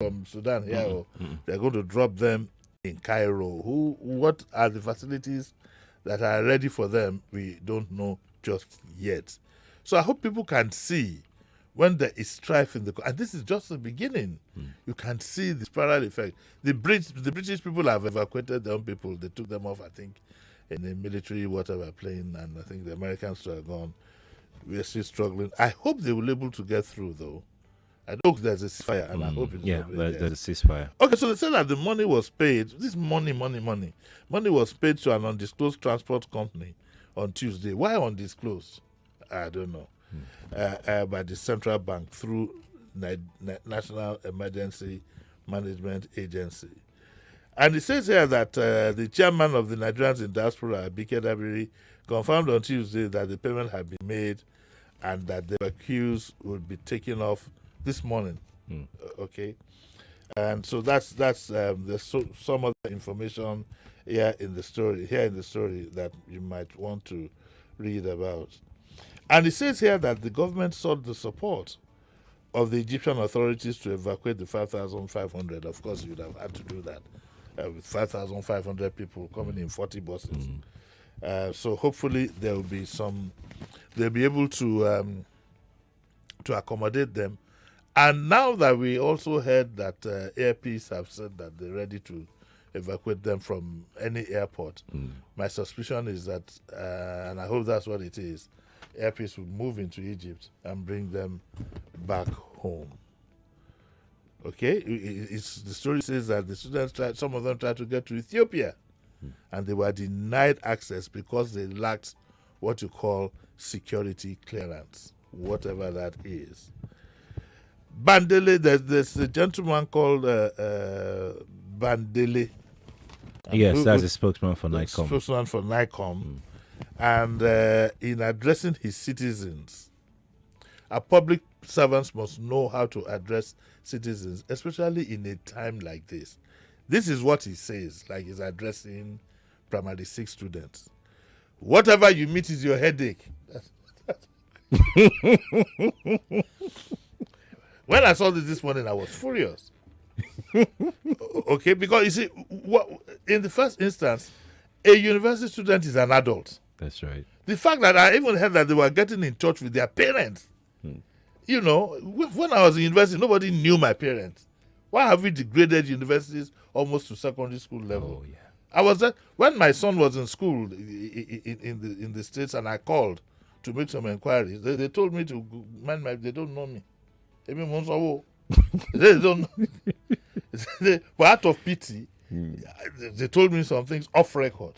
from Sudan here, or they're going to drop them in Cairo. What are the facilities that are ready for them? We don't know just yet. So I hope people can see when there is strife in and this is just the beginning. You can see the spiral effect. The British people have evacuated their own people. They took them off, I think, in a military whatever plane, and I think the Americans are gone. We are still struggling. I hope they will be able to get through, though. I hope there's a ceasefire, and I hope it's there's a ceasefire. Okay, so they said that the money was paid. This money was paid to an undisclosed transport company on Tuesday. Why undisclosed? I don't know. By the central bank through National Emergency Management Agency. And it says here that the chairman of the Nigerians in diaspora, Bike Dabiri, confirmed on Tuesday that the payment had been made and that the accused would be taken off this morning. Okay. And so that's there's some other information here in the story that you might want to read about. And it says here that the government sought the support of the Egyptian authorities to evacuate the 5,500. Of course, you would have had to do that with 5,500 people coming in 40 buses. So hopefully they'll be able to accommodate them. And now that we also heard that Air Peace have said that they're ready to evacuate them from any airport, my suspicion is that, and I hope that's what it is, Air Peace will move into Egypt and bring them back home. Okay? The story says that the students some of them tried to get to Ethiopia, and they were denied access because they lacked what you call security clearance, whatever that is. Bandele, there's a gentleman called Bandele. Yes, that's a spokesman for NICOM. Spokesman for NICOM. And in addressing his citizens, our public servants must know how to address citizens, especially in a time like this. This is what he says, like he's addressing primary 6 students. Whatever you meet is your headache. When I saw this morning, I was furious. Okay, because you see, in the first instance, a university student is an adult. That's right. The fact that I even heard that they were getting in touch with their parents. You know, when I was in university, nobody knew my parents. Why have we degraded universities almost to secondary school level? Oh, yeah. I was there when my son was in school in the States, and I called to make some inquiries. They told me to mind they don't know me. They don't know. But out of pity, they told me some things off record.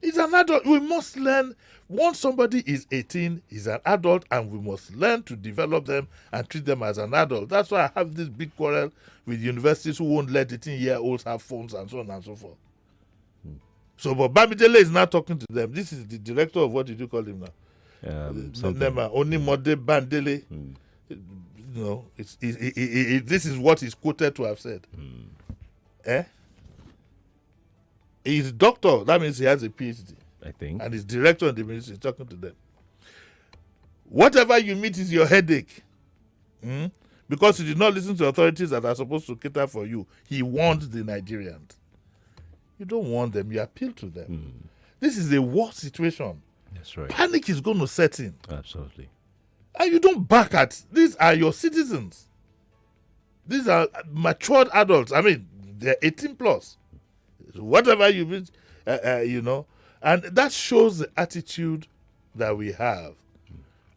He's an adult. We must learn. Once somebody is 18, he's an adult, and we must learn to develop them and treat them as an adult. That's why I have this big quarrel with universities who won't let 18-year-olds have phones and so on and so forth. So, but Bamidele is now talking to them. This is the director of, what did you call him now? Only Mode Bandele. You know, this is what he's quoted to have said. He's a doctor. That means he has a PhD. I think. And he's director of the ministry talking to them. Whatever you meet is your headache. Because you did not listen to authorities that are supposed to cater for you. He warned the Nigerians. You don't warn them, you appeal to them. This is a war situation. That's right. Panic is going to set in. Absolutely. And you don't back at. These are your citizens. These are matured adults. I mean, they're 18 plus. Whatever you mean, you know. And that shows the attitude that we have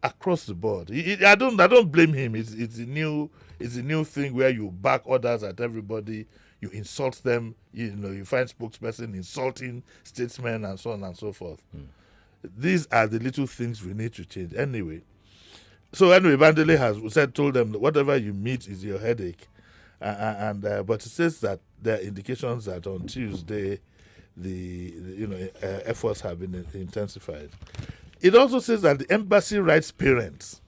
across the board. I don't blame him. It's a new thing where you back orders at everybody. You insult them. You know, you find spokesperson insulting statesmen and so on and so forth. These are the little things we need to change. So anyway, Bandele has told them that whatever you meet is your headache, but it says that there are indications that on Tuesday, the efforts have been intensified. It also says that the embassy writes parents.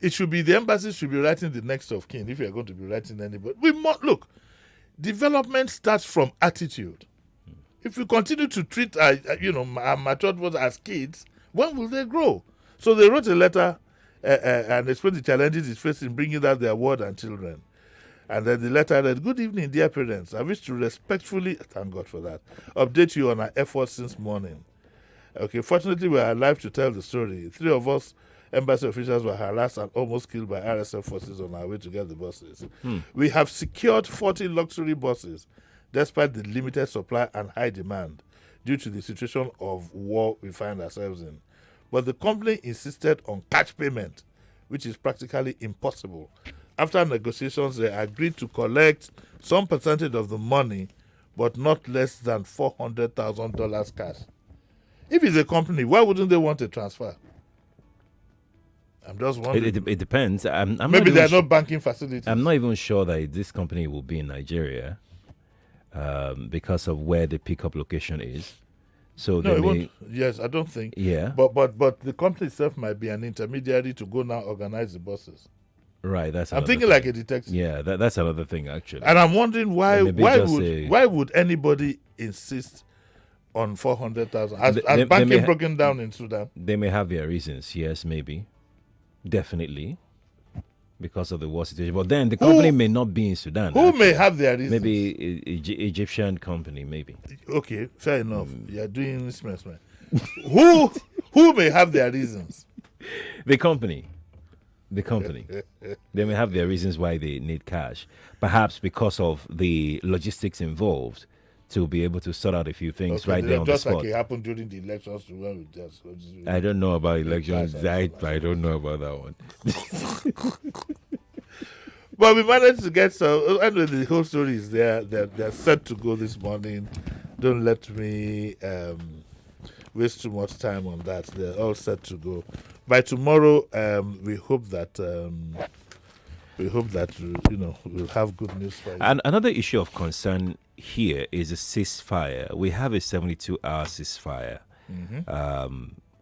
It should be the embassy should be writing the next of kin if you are going to be writing anybody. We must look. Development starts from attitude. If we continue to treat our matured ones as kids, when will they grow? So they wrote a letter and explained the challenges it's facing bringing out their ward and children. And then the letter read, "Good evening, dear parents. I wish to respectfully, thank God for that, update you on our efforts since morning. Okay, fortunately, we are alive to tell the story. 3 of us embassy officials were harassed and almost killed by RSF forces on our way to get the buses. We have secured 40 luxury buses, despite the limited supply and high demand, due to the situation of war we find ourselves in. But the company insisted on cash payment, which is practically impossible. After negotiations, they agreed to collect some percentage of the money, but not less than $400,000 cash. If it's a company, why wouldn't they want a transfer? I'm just wondering. It depends. I'm Maybe not there are even no banking facilities. I'm not even sure that this company will be in Nigeria because of where the pickup location is. So No, they it may, won't. Yes, I don't think. yeah, But the company itself might be an intermediary to go now organize the buses. right. That's I'm another thinking thing. like a detective. Yeah, that's another thing actually. And I'm wondering why Maybe just why would anybody insist on 400,000? Has They banking may broken down in Sudan? They may have their reasons. Yes, maybe, definitely, because of the war situation. But then the company may not be in Sudan. Who may actually. have their reasons? Maybe Egyptian company, maybe. Okay, fair enough. You're doing this mess, man. Who may have their reasons? The company. They may have their reasons why they need cash. Perhaps because of the logistics involved to be able to sort out a few things right there on the just spot. like it happened during the elections to when we just I don't know about elections. cash I don't know about that one. But we managed to get some. Anyway, the whole story is there. They're set to go this morning. Don't let me waste too much time on that. They're all set to go. By tomorrow, we hope that we'll have good news for you. And another issue of concern here is a ceasefire. We have a 72-hour ceasefire.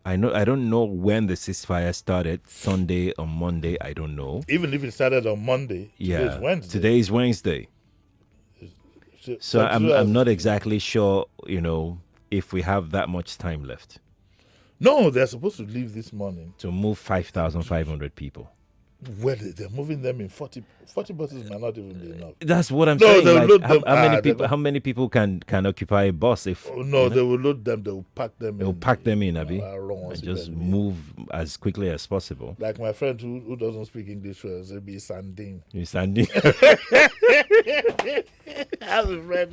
I don't know when the ceasefire started. Sunday or Monday, I don't know. Even if it started on Monday, today's Wednesday. Today is Wednesday. So I'm not exactly sure, if we have that much time left No, they're supposed to leave this morning. to move 5,500 people. Well, they're moving them in 40 buses might not even be enough. That's what I'm No, saying. they'll Like, load how, them. how many they're people? go- How many people can occupy a bus? If Oh, no, they will load them. They will pack them. they'll pack them in, Abi, wrong and just ones, move as quickly as possible. Like my friend who doesn't speak English, will be Sandin. You standing? I have a friend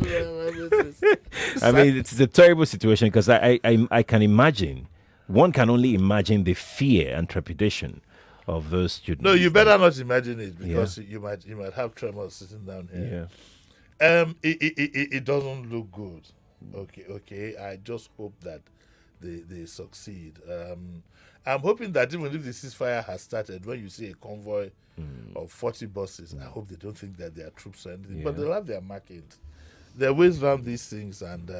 I mean, it's a terrible situation because I can imagine. One can only imagine the fear and trepidation of those students. No, you better not imagine it because you might have tremors sitting down here. Yeah. It doesn't look good. Okay. I just hope that they succeed. I'm hoping that even if the ceasefire has started, when you see a convoy of 40 buses, I hope they don't think that they are troops or anything, but Yeah. they'll have their markings. There are ways around these things, and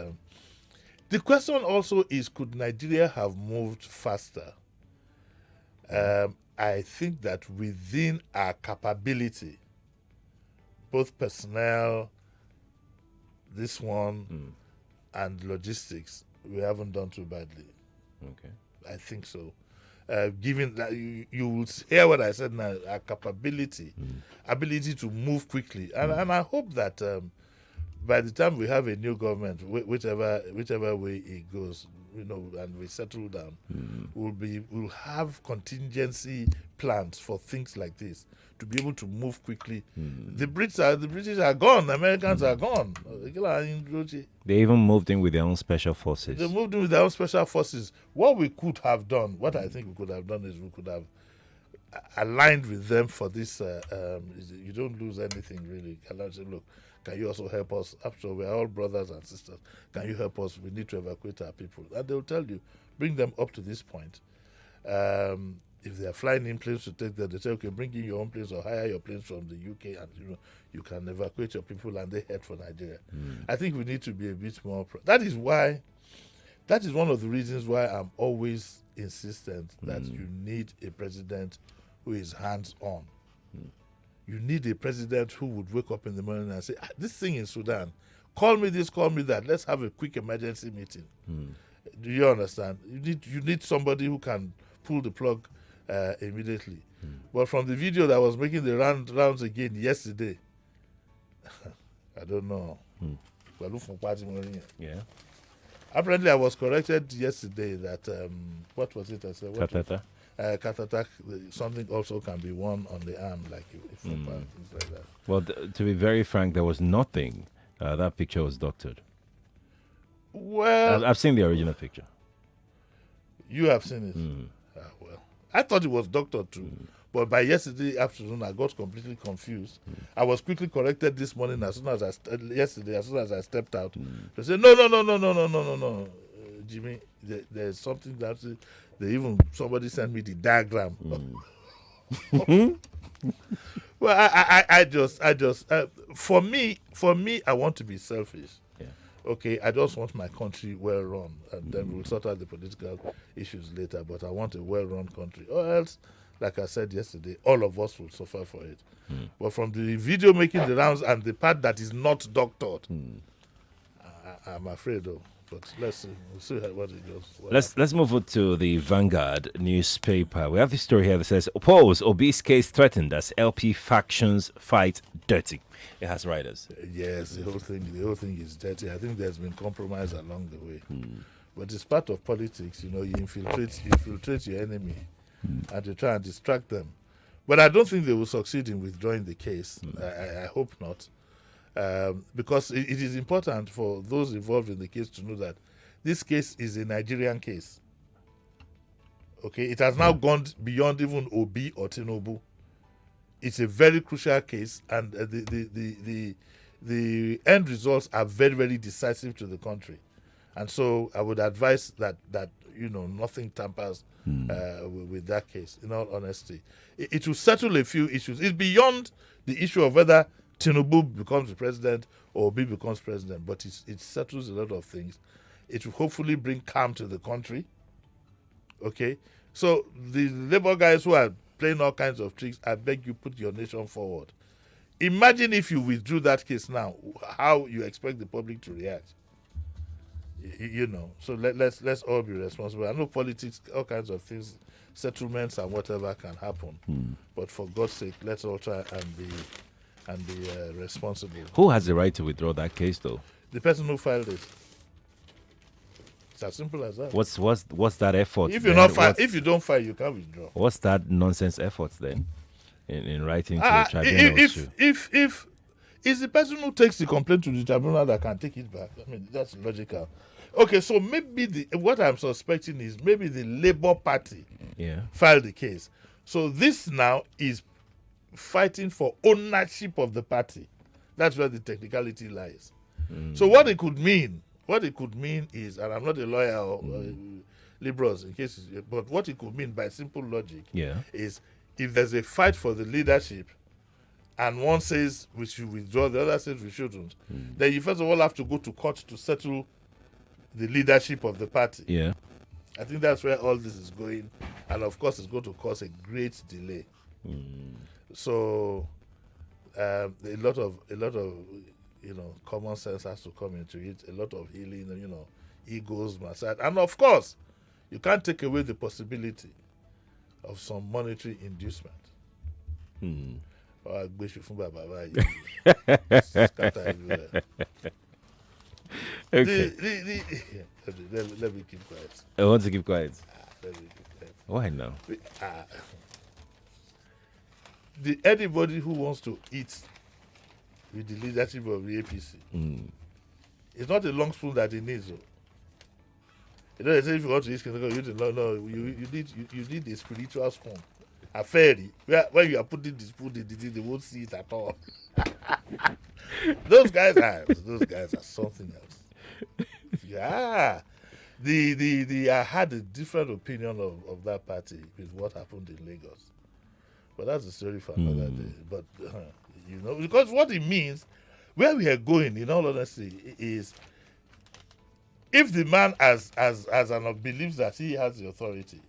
the question also is: could Nigeria have moved faster? I think that within our capability, both personnel, this one, and logistics, we haven't done too badly. Okay. I think so. Given that you will hear what I said now, our capability, ability to move quickly, and I hope that by the time we have a new government, whichever way it goes, and we settle down, we'll have contingency plans for things like this to be able to move quickly. The British are gone. The Americans are gone. They even moved in with their own special forces. They moved in with their own special forces. What we could have done, what I think we could have done is we could have aligned with them for this. You don't lose anything really. Can say, look, can you also help us? After all, we are all brothers and sisters. Can you help us? We need to evacuate our people. And they'll tell you, bring them up to this point. If they are flying in planes to take them, they say, okay, bring in your own planes or hire your planes from the UK, and you can evacuate your people, and they head for Nigeria. I think we need to be a bit more. That is one of the reasons why I'm always insistent that you need a president who is hands-on. You need a president who would wake up in the morning and say, this thing in Sudan, call me this, call me that. Let's have a quick emergency meeting. Do you understand? You need somebody who can pull the plug immediately. But from the video that was making the rounds again yesterday, I don't know. Yeah. Apparently, I was corrected yesterday that what was it I said? Catata. Catheter, something also can be worn on the arm, like things like that. Well, to be very frank, there was nothing. That picture was doctored. Well, I've seen the original picture. You have seen it. Well, I thought it was doctored too. But by yesterday afternoon, I got completely confused. I was quickly corrected this morning as soon as I stepped out. They said, no, Jimmy, there's something that somebody sent me the diagram. Well, I just for me, I want to be selfish. Yeah. Okay, I just want my country well run, and then we'll sort out the political issues later. But I want a well run country, or else, like I said yesterday, all of us will suffer for it. But from the video making the rounds and the part that is not doctored, I'm afraid though. But let's see. We'll see what it goes. Let's move on to the Vanguard newspaper. We have this story here that says, oppose Obi's case threatened as LP factions fight dirty. It has writers. Yes, the whole thing is dirty. I think there's been compromise along the way. But it's part of politics, you infiltrate your enemy and you try and distract them. But I don't think they will succeed in withdrawing the case. I hope not. Because it is important for those involved in the case to know that this case is a Nigerian case. Okay, it has now gone beyond even Obi or Tinubu. It's a very crucial case, and the end results are very, very decisive to the country. And so I would advise that nothing tampers with that case. In all honesty, it will settle a few issues. It's beyond the issue of whether Tinubu becomes the president or Obi becomes president, but it settles a lot of things. It will hopefully bring calm to the country. Okay, so the Labour guys who are playing all kinds of tricks, I beg you, put your nation forward. Imagine if you withdrew that case now, how you expect the public to react. So let's all be responsible. I know politics, all kinds of things, settlements and whatever can happen, but for God's sake, let's all try and be responsible. Who has the right to withdraw that case, though? The person who filed it. It's as simple as that. What's that effort? If you don't file, you can't withdraw. What's that nonsense effort then? In writing to the tribunal? If it's the person who takes the complaint to the tribunal that can take it back. I mean, that's logical. Okay, so maybe what I'm suspecting is maybe the Labour Party filed the case. So this now is fighting for ownership of the party. That's where the technicality lies. So what it could mean is, and I'm not a lawyer or liberals in cases, but what it could mean by simple logic is if there's a fight for the leadership and one says we should withdraw, the other says we shouldn't, then you first of all have to go to court to settle the leadership of the party. Yeah. I think that's where all this is going, and of course it's going to cause a great delay. So a lot of common sense has to come into it. A lot of healing, egos, massage, and of course, you can't take away the possibility of some monetary inducement. Okay. Let me keep quiet. I want to keep quiet. Let me keep quiet. Why now? Anybody who wants to eat with the leadership of the APC, it's not a long spoon that he needs. They say if you want to eat, you need a spiritual spoon, a fairy. When you are putting the spoon in the thing, they won't see it at all. Those guys are something else. Yeah. I had a different opinion of that party with what happened in Lagos. But that's a story for another day. But, because what it means, where we are going, in all honesty, is if the man believes that he has the authority,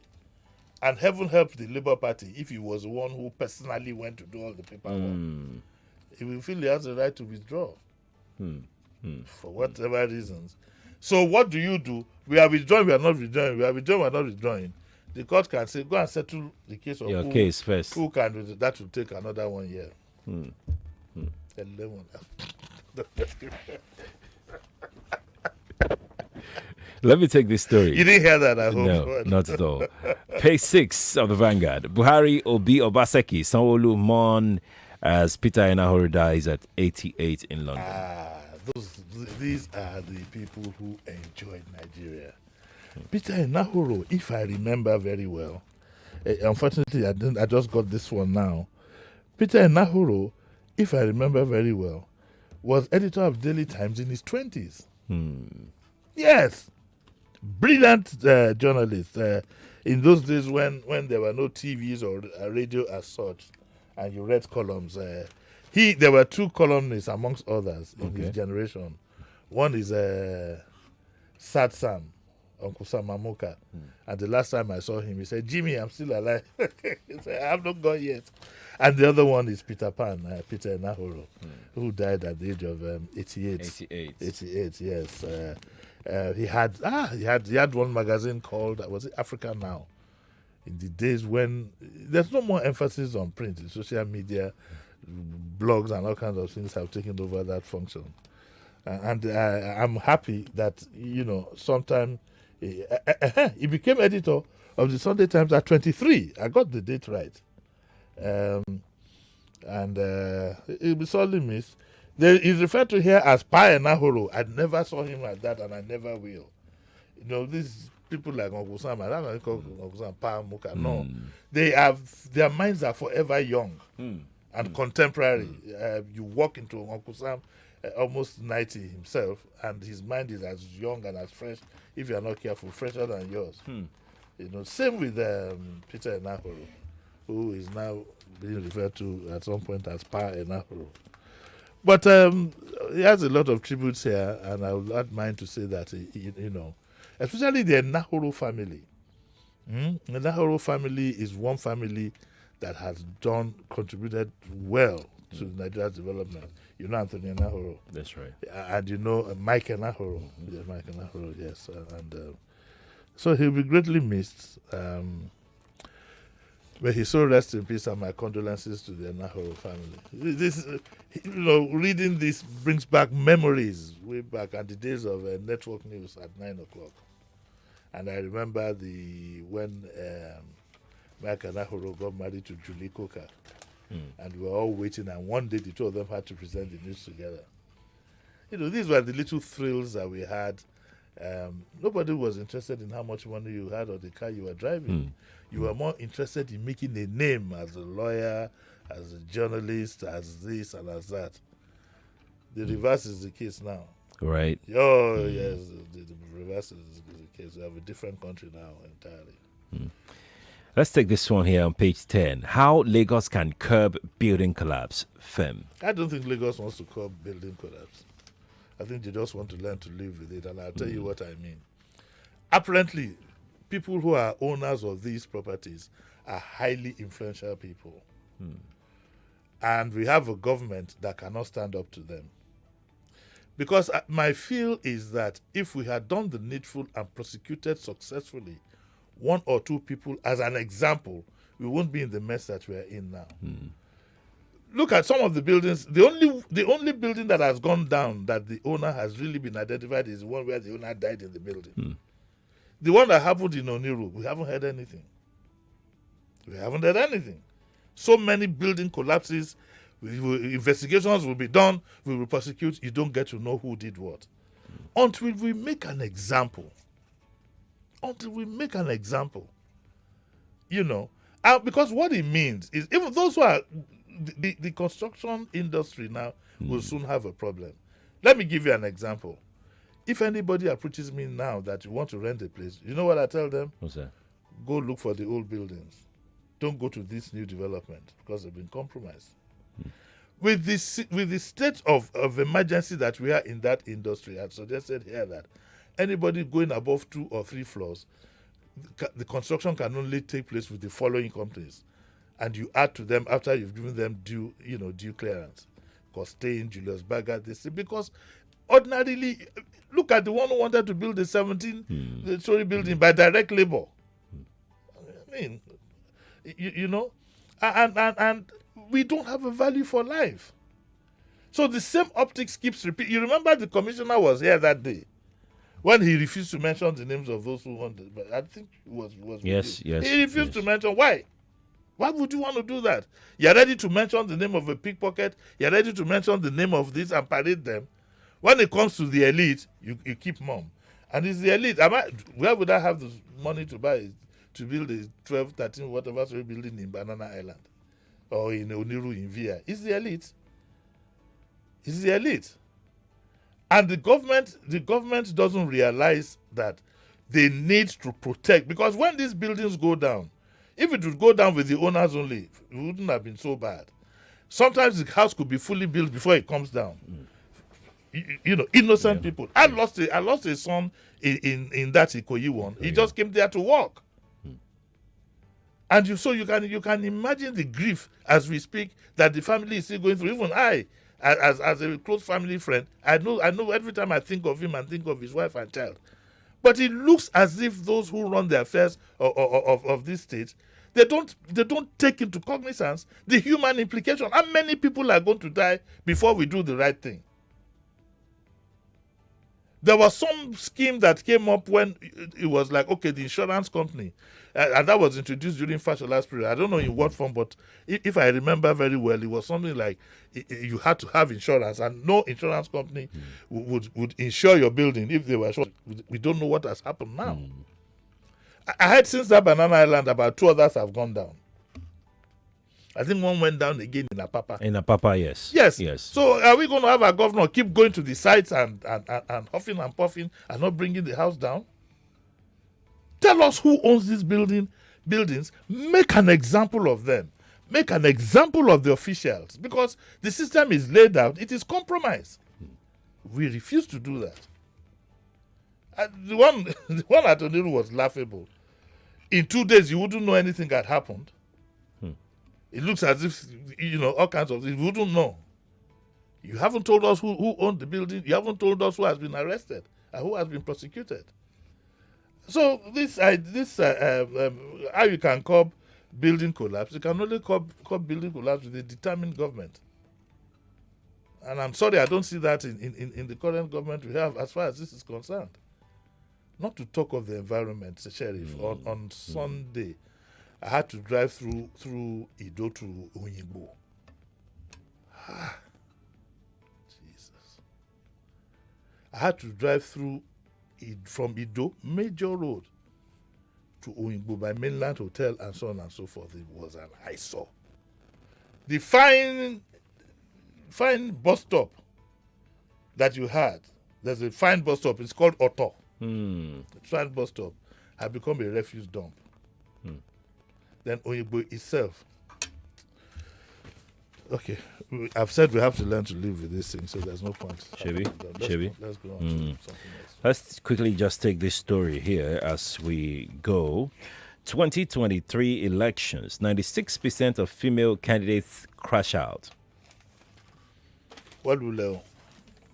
and heaven help the Labour Party if he was the one who personally went to do all the paperwork, he will feel he has the right to withdraw for whatever reasons. So what do? We are withdrawing, we are not withdrawing. We are withdrawing, we are not withdrawing. The court can say, go and settle the case of Your case first. who can do it. That will take another 1 year. 11. Let me take this story. You didn't hear that, I hope. No, not at all. Page 6 of the Vanguard. Buhari Obi Obaseki Sanwo-Olu mourn as Peter Enahoro dies at 88 in London. These are the people who enjoyed Nigeria. Peter Enahoro, if I remember very well, unfortunately I just got this one now. Peter Enahoro, if I remember very well, was editor of Daily Times in his 20s. Yes. Brilliant journalist. In those days when there were no TVs or radio as such, and you read columns, there were two columnists amongst others in his generation. One is Sad Sam, Uncle Sam Mamuka. And the last time I saw him, he said, Jimi, I'm still alive. He said, I have not gone yet. And the other one is Peter Pan, Peter Enahoro, who died at the age of 88. 88, yes. He had one magazine called, was it Africa Now? In the days when there's no more emphasis on print, social media, blogs and all kinds of things have taken over that function. And I'm happy that, sometime he became editor of the Sunday Times at 23. I got the date right. He'll be sorely missed. He's referred to here as Pa Enahoro. I never saw him like that, and I never will. These people like Uncle Sam, I don't know, call Uncle Sam Pa Muka. No, their minds are forever young and contemporary. You walk into Uncle Sam, almost 90 himself, and his mind is as young and as fresh, if you are not careful, fresher than yours. Same with Peter Enahoro, who is now being referred to at some point as Pa Enahoro. But he has a lot of tributes here, and I would not mind to say that, especially the Enahoro family. The Enahoro family is one family that has contributed well to Nigeria's development. Anthony Enahoro. That's right. And Mike Enahoro. Yes, Mike Enahoro, yes. So he'll be greatly missed. May his soul rest in peace, and my condolences to the Enahoro family. This, reading this brings back memories way back at the days of network news at 9 o'clock. And I remember when Mike Enahoro got married to Julie Coker. And we were all waiting, and one day the two of them had to present the news together. These were the little thrills that we had. Nobody was interested in how much money you had or the car you were driving. You were more interested in making a name as a lawyer, as a journalist, as this and as that. The reverse is the case now. Right. Oh, yes, the reverse is the case. We have a different country now entirely. Let's take this one here on page 10. How Lagos can curb building collapse. FEM. I don't think Lagos wants to curb building collapse. I think they just want to learn to live with it, and I'll tell you what I mean. Apparently, people who are owners of these properties are highly influential people. And we have a government that cannot stand up to them. Because my feel is that if we had done the needful and prosecuted successfully one or two people as an example, we won't be in the mess that we are in now. Look at some of the buildings. The only building that has gone down that the owner has really been identified is the one where the owner died in the building. The one that happened in Oniru, we haven't heard anything. So many building collapses, investigations will be done, we will prosecute, you don't get to know who did what. Until we make an example. Because what it means is, even those who are, the construction industry now will soon have a problem. Let me give you an example. If anybody approaches me now that you want to rent a place, you know what I tell them? What's that? Go look for the old buildings. Don't go to this new development because they've been compromised. With the state of emergency that we are in that industry, I suggested here that anybody going above 2 or 3 floors, the construction can only take place with the following companies, and you add to them after you've given them due clearance. Costain, Julius Berger, because ordinarily, look at the one who wanted to build a 17-story building by direct labor. mean, you know, and we don't have a value for life. So the same optics keeps repeating. You remember the commissioner was here that day when he refused to mention the names of those who wanted. But I think it was Yes, you. yes. He refused yes. to mention. Why? Why would you want to do that? You're ready to mention the name of a pickpocket. You're ready to mention the name of this and parade them. When it comes to the elite, you keep mum. And it's the elite. Where would I have the money to buy to build a 12, 13, whatever story building in Banana Island or in Oniru in Via? It's the elite. It's the elite. And the government doesn't realize that they need to protect, because when these buildings go down, if it would go down with the owners only, it wouldn't have been so bad. Sometimes the house could be fully built before it comes down. You know, innocent people. I lost a son in that Ikoyi one. He just came there to work. And you can imagine the grief as we speak that the family is still going through. Even I, as a close family friend, I know every time I think of him and think of his wife and child. But it looks as if those who run the affairs of this state, they don't take into cognizance the human implication. How many people are going to die before we do the right thing? There was some scheme that came up when it was like, okay, the insurance company, and that was introduced during Fashola's period. I don't know in what form, but if I remember very well, it was something like you had to have insurance, and no insurance company would insure your building if they were sure. We don't know what has happened now. I heard since that Banana Island, about 2 others have gone down. I think one went down again in Apapa. In Apapa, yes. Yes. So are we going to have our governor keep going to the sites and huffing and puffing and not bringing the house down? Tell us who owns these buildings. Make an example of them. Make an example of the officials, because the system is laid out. It is compromised. We refuse to do that. And the one at Oniru was laughable. In 2 days, you wouldn't know anything had happened. It looks as if, all kinds of things. We wouldn't know. You haven't told us who owned the building. You haven't told us who has been arrested and who has been prosecuted. So how you can curb building collapse? You can only curb building collapse with a determined government. And I'm sorry, I don't see that in the current government we have as far as this is concerned. Not to talk of the environment, Sheriff. On Sunday, I had to drive through Ido to Oyingbo. Jesus. I had to drive from Ido, major road, to Oyingbo by Mainland Hotel and so on and so forth. It was an eyesore. The fine bus stop that you had, there's a fine bus stop, it's called Otto. The fine bus stop had become a refuse dump. Then Oyingbo itself. Okay, I've said we have to learn to live with this thing, so there's no point. Shebi? Let's go on to something else. Let's quickly just take this story here as we go. 2023 elections, 96% of female candidates crash out. What will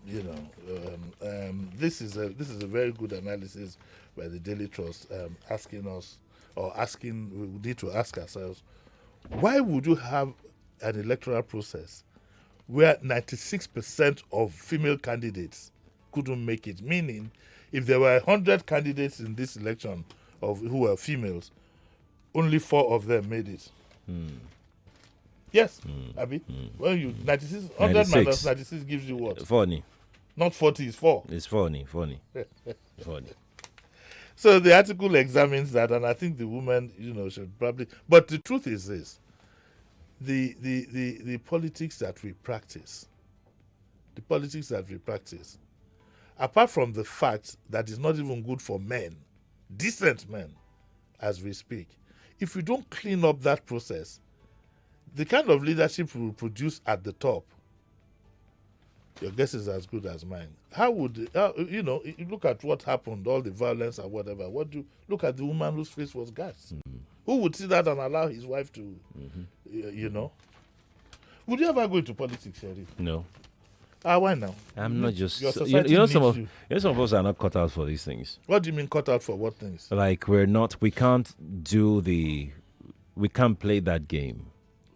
this is a very good analysis by the Daily Trust, we need to ask ourselves, why would you have an electoral process where 96% of female candidates couldn't make it? Meaning, if there were 100 candidates in this election who were females, only 4 of them made it. Yes, Abi. Well, 96, 100 minus 96 gives you what? Funny. Not 40, it's 4. It's funny. Funny. So the article examines that, and I think the woman, should probably. But the truth is this: the politics that we practice, apart from the fact that it's not even good for men, decent men, as we speak, if we don't clean up that process, the kind of leadership we will produce at the top, your guess is as good as mine. You look at what happened, all the violence and whatever. Look at the woman whose face was gashed. Who would see that and allow his wife to, Would you ever go into politics, Sheriff? No. Why now? I'm not just. Your You society know, some needs of you. some of us are not cut out for these things. What do you mean cut out for what things? Like we can't we can't play that game.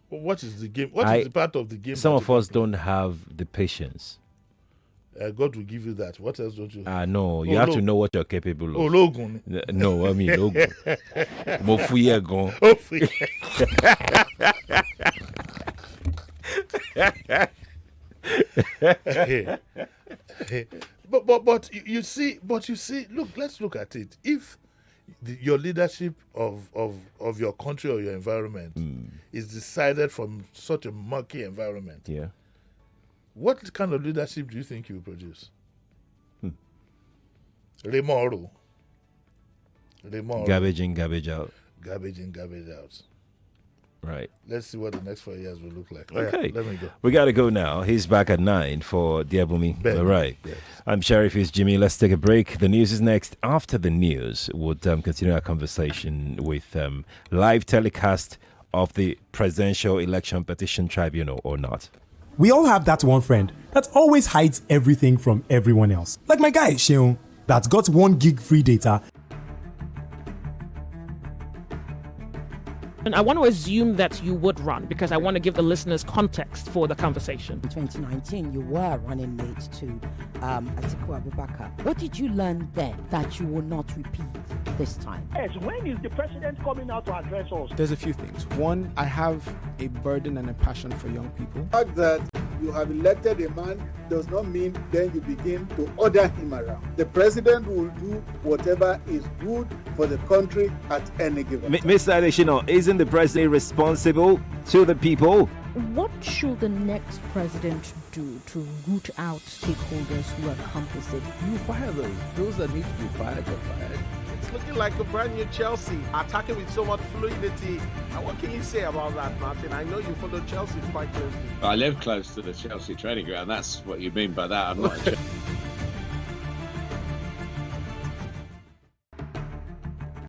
What is the game? What is the part of the game? Some that of you us can play? don't have the patience. God will give you that. What else don't you have? No, you have to know what you're capable of. Oh, Logun. No, I mean Logan. Mofuye gon. Oh, free. But you see, look, let's look at it. If your leadership of your country or your environment is decided from such a murky environment, Yeah. what kind of leadership do you think you will produce? Remoro. Garbage in, garbage out. Garbage in, garbage out. Right. Let's see what the next 4 years will look like. Okay. Let me go. We got to go now. He's back at 9 for Diabumi. Ben. All right. Yes. I'm Sheriff, it's Jimmy. Let's take a break. The news is next. After the news, we'll continue our conversation with live telecast of the Presidential Election Petition Tribunal or not. We all have that one friend that always hides everything from everyone else. Like my guy, Sheon, that's got 1 gig free data. And I want to assume that you would run because I want to give the listeners context for the conversation. In 2019, you were running mate to Atiku Abubakar. What did you learn then that you will not repeat this time? Yes, when is the president coming out to address us? There's a few things. One, I have a burden and a passion for young people. The fact that you have elected a man does not mean then you begin to order him around. The president will do whatever is good for the country at any given time. Mr. Adeshino, isn't the president responsible to the people? What should the next president do to root out stakeholders who are complicit? You fire those. Those that need to be fired are fired. It's looking like a brand new Chelsea, attacking with so much fluidity. And what can you say about that, Martin? I know you follow Chelsea quite closely. I live close to the Chelsea training ground. That's what you mean by that. I'm not a